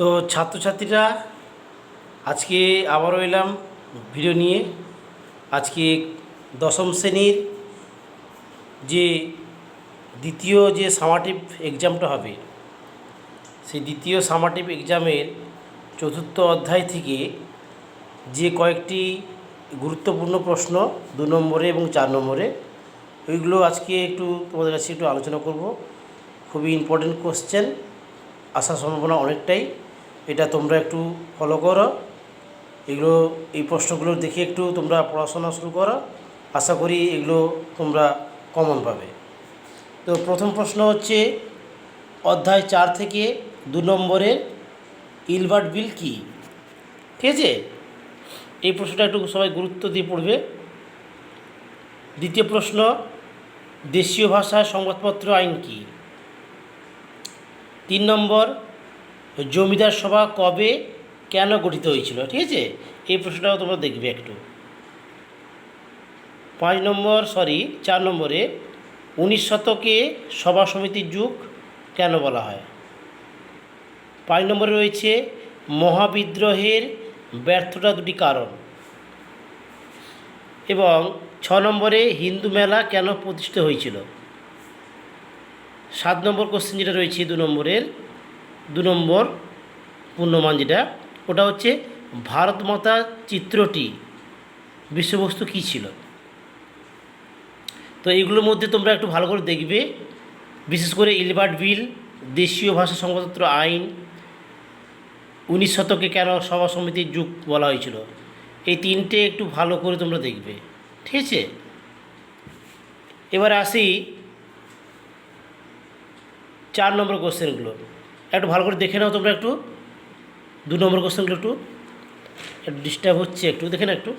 তো ছাত্রছাত্রীরা আজকে আবারও এলাম ভিডিও নিয়ে। আজকে দশম শ্রেণীর যে দ্বিতীয় যে সামাটিভ এক্সামটা হবে, সেই দ্বিতীয় সামাটিভ এক্সামের চতুর্থ অধ্যায় থেকে যে কয়েকটি গুরুত্বপূর্ণ প্রশ্ন 2 নম্বরে এবং 4 নম্বরে, ওইগুলো আজকে একটু তোমাদের কাছে একটু আলোচনা করব। খুবই ইম্পর্টেন্ট কোশ্চেন, আসার সম্ভাবনা অনেকটাই। এটা তোমরা একটু ফলো করো, এই প্রশ্নগুলো দেখে একটু তোমরা পড়াশোনা শুরু করো। আশা করি এগুলো তোমরা কমন পাবে। তো প্রথম প্রশ্ন হচ্ছে অধ্যায় 4 থেকে 2 নম্বরের ইলবার্ট বিল কী? ঠিক আছে, এই প্রশ্নটা একটু সবাই গুরুত্ব দিয়ে পড়বে। দ্বিতীয় প্রশ্ন, দেশীয় ভাষায় সংবাদপত্র আইন কী? 3 নম্বর, জমিদার সভা কবে কেন গঠিত হয়েছিল? ঠিক আছে, এই প্রশ্নটাও তোমরা দেখবে একটু। 4 নম্বরে 19 শতকে সভা সমিতির যুগ কেন বলা হয়? 5 নম্বরে রয়েছে মহাবিদ্রোহের ব্যর্থতা দুটি কারণ। এবং 6 নম্বরে হিন্দু মেলা কেন প্রতিষ্ঠিত হয়েছিল? 7 নম্বর কোশ্চেন যেটা রয়েছে 2 নম্বর পূর্ণমান যেটা, ওটা হচ্ছে ভারত মাতা চিত্রটি বিষয়বস্তু কী ছিল? তো এইগুলোর মধ্যে তোমরা একটু ভালো করে দেখবে, বিশেষ করে ইলবার্ট বিল, দেশীয় ভাষা সংবাদপত্র আইন, 19 শতকে কেন সভা সমিতির যুগ বলা হয়েছিল, এই তিনটে একটু ভালো করে তোমরা দেখবে। ঠিক আছে, এবার আসি 4 নম্বর কোশ্চেনগুলো একটু ভালো করে দেখে নাও তোমরা। একটু 2 নম্বর কোশ্চেনগুলো একটু ডিস্টার্ব হচ্ছে, একটু দেখে না একটু।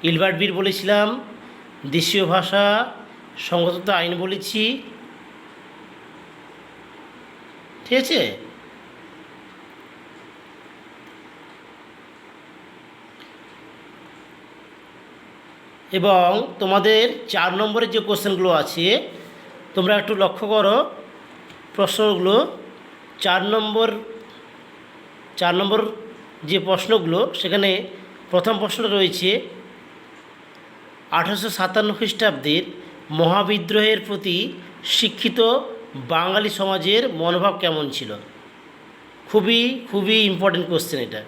ইলবার্ট বিল বলেছিলাম, দেশীয় ভাষা সংবাদপত্র আইন বলেছি। ঠিক আছে, এবং তোমাদের 4 নম্বরের যে কোশ্চেনগুলো আছে তোমরা একটু লক্ষ্য করো প্রশ্নগুলো। 4 নম্বর যে প্রশ্নগুলো, সেখানে প্রথম প্রশ্নটা রয়েছে 1857 খ্রিস্টাব্দের মহাবিদ্রোহের প্রতি শিক্ষিত বাঙালি সমাজের মনোভাব কেমন ছিল? খুবই ইম্পর্টেন্ট কোশ্চেন, এটা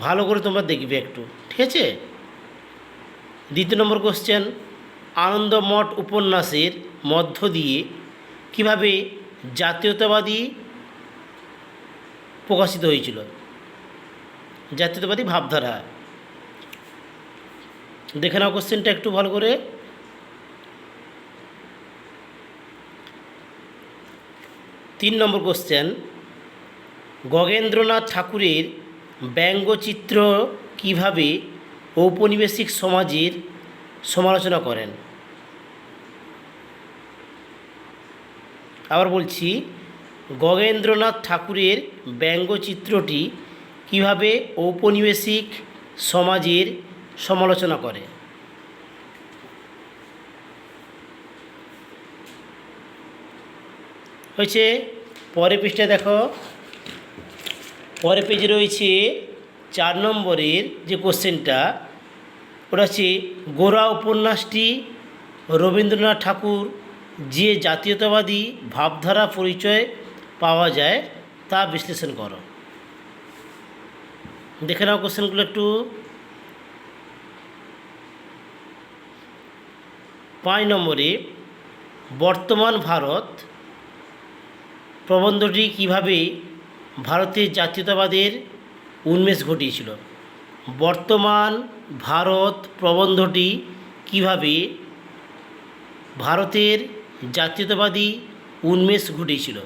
ভালো করে তোমরা দেখবে একটু। ঠিক আছে, 2 নম্বর কোশ্চেন, আনন্দমঠ উপন্যাসের মধ্য দিয়ে কিভাবে জাতীয়তাবাদী প্রকাশিত হয়েছিল? জাতীয়তাবাদী ভাবধারা। দেখে নাও কোশ্চেনটা একটু ভালো করে। 3 নম্বর কোশ্চেন, গগেন্দ্রনাথ ঠাকুরের ব্যঙ্গচিত্র কিভাবে ঔপনিবেশিক সমাজের সমালোচনা করেন? আবার বলছি, গগেন্দ্রনাথ ঠাকুরের ব্যঙ্গচিত্রটি কিভাবে ঔপনিবেশিক সমাজের সমালোচনা করে? হয়েছে, পরের পৃষ্ঠায় দেখো, পরের পেজে রয়েছে 4 নম্বরের যে কোশ্চেনটা, ওটা হচ্ছে গোরা উপন্যাসটি রবীন্দ্রনাথ ঠাকুর যে জাতীয়তাবাদী ভাবধারা পরিচয় পাওয়া যায় তা বিশ্লেষণ করো। দেখে নাও কোশ্চেনগুলো একটু। 5 নম্বরে বর্তমান ভারত প্রবন্ধটি কিভাবে ভারতের জাতীয়তাবাদের উন্মেষ ঘটিয়েছিল? বর্তমান ভারত প্রবন্ধটি কিভাবে ভারতের জাতীয়তাবাদী উন্মেষ ঘটিয়েছিল?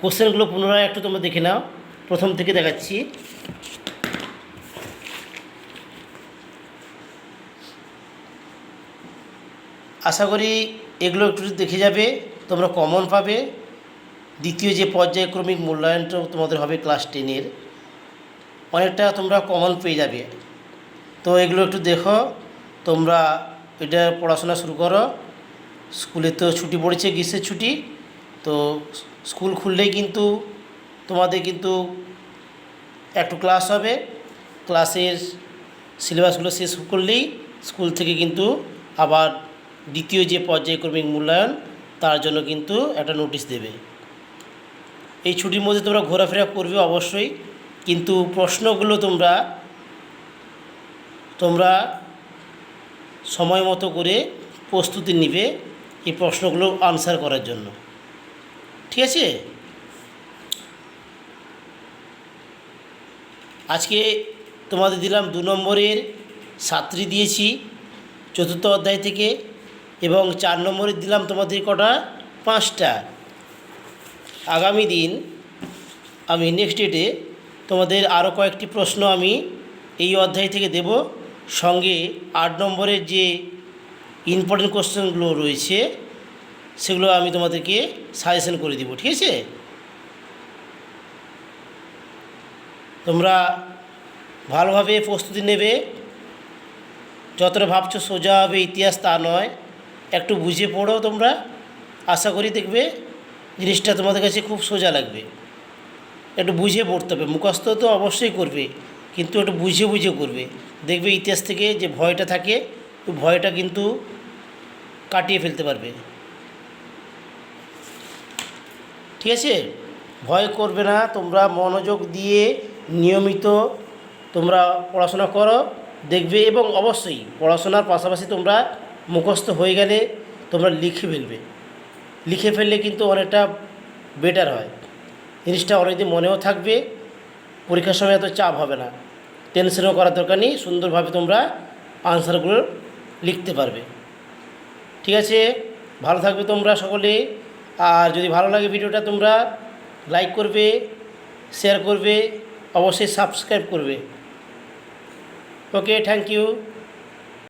কোশ্চেনগুলো পুনরায় একটু তোমরা দেখে নাও, প্রথম থেকে দেখাচ্ছি। আশা করি এগুলো একটু দেখে যাবে, তোমরা কমন পাবে। দ্বিতীয় যে পর্যায়ক্রমিক মূল্যায়নটা তোমাদের হবে ক্লাস 10-এর, অনেকটা তোমরা কমন পেয়ে যাবে। তো এগুলো একটু দেখো, তোমরা এটা পড়াশোনা শুরু করো। স্কুলে তো ছুটি পড়েছে, গ্রীষ্মের ছুটি, তো স্কুল খুললেই কিন্তু তোমাদের কিন্তু একটু ক্লাস হবে, ক্লাসের সিলেবাসগুলো শেষ করলেই স্কুল থেকে কিন্তু আবার দ্বিতীয় যে পর্যায়ক্রমিক মূল্যায়ন তার জন্য কিন্তু একটা নোটিশ দেবে। এই ছুটির মধ্যে তোমরা ঘোরাফেরা করবে অবশ্যই, কিন্তু প্রশ্নগুলো তোমরা সময় মতো করে প্রস্তুতি নিবে এই প্রশ্নগুলো আনসার করার জন্য, ঠিক আছে? আজকে তোমাদের দিলাম 2 নম্বরের সাতটি দিয়েছি চতুর্থ অধ্যায় থেকে, এবং 4 নম্বরের দিলাম তোমাদের কটা 5টা। আগামী দিন আমি নেক্সট ডেটে তোমাদের আরও কয়েকটি প্রশ্ন আমি এই অধ্যায় থেকে দেব, সঙ্গে 8 নম্বরের যে ইম্পর্টেন্ট কোশ্চেনগুলো রয়েছে সেগুলো আমি তোমাদেরকে সাজেশন করে দিব, ঠিক আছে? তোমরা ভালোভাবে প্রস্তুতি নেবে, যতটা ভাবছো সোজা হবে ইতিহাস তা নয়, একটু বুঝে পড়ো তোমরা, আশা করি দেখবে জিনিসটা তোমাদের কাছে খুব সোজা লাগবে। একটু বুঝে পড়তে হবে, মুখস্থ তো অবশ্যই করবে কিন্তু একটু বুঝে বুঝে করবে, দেখবে ইতিহাস থেকে যে ভয়টা থাকে ওই ভয়টা কিন্তু কাটিয়ে ফেলতে পারবে, ঠিক আছে? ভয় করবে না, তোমরা মনোযোগ দিয়ে নিয়মিত তোমরা পড়াশোনা করো, দেখবে। এবং অবশ্যই পড়াশোনার পাশাপাশি তোমরা মুখস্থ হয়ে গেলে তোমরা লিখে ফেললে কিন্তু অনেকটা বেটার হয়, জিনিসটা অনেকদিন মনেও থাকবে, পরীক্ষার সময় এত চাপ হবে না, টেনশনও করার দরকার নেই, সুন্দরভাবে তোমরা আনসারগুলো লিখতে পারবে, ঠিক আছে? ভালো থাকবে তোমরা সকলে। আর যদি ভালো লাগে ভিডিওটা তোমরা লাইক করবে, শেয়ার করবে, অবশ্যই সাবস্ক্রাইব করবে। ওকে, থ্যাংক ইউ।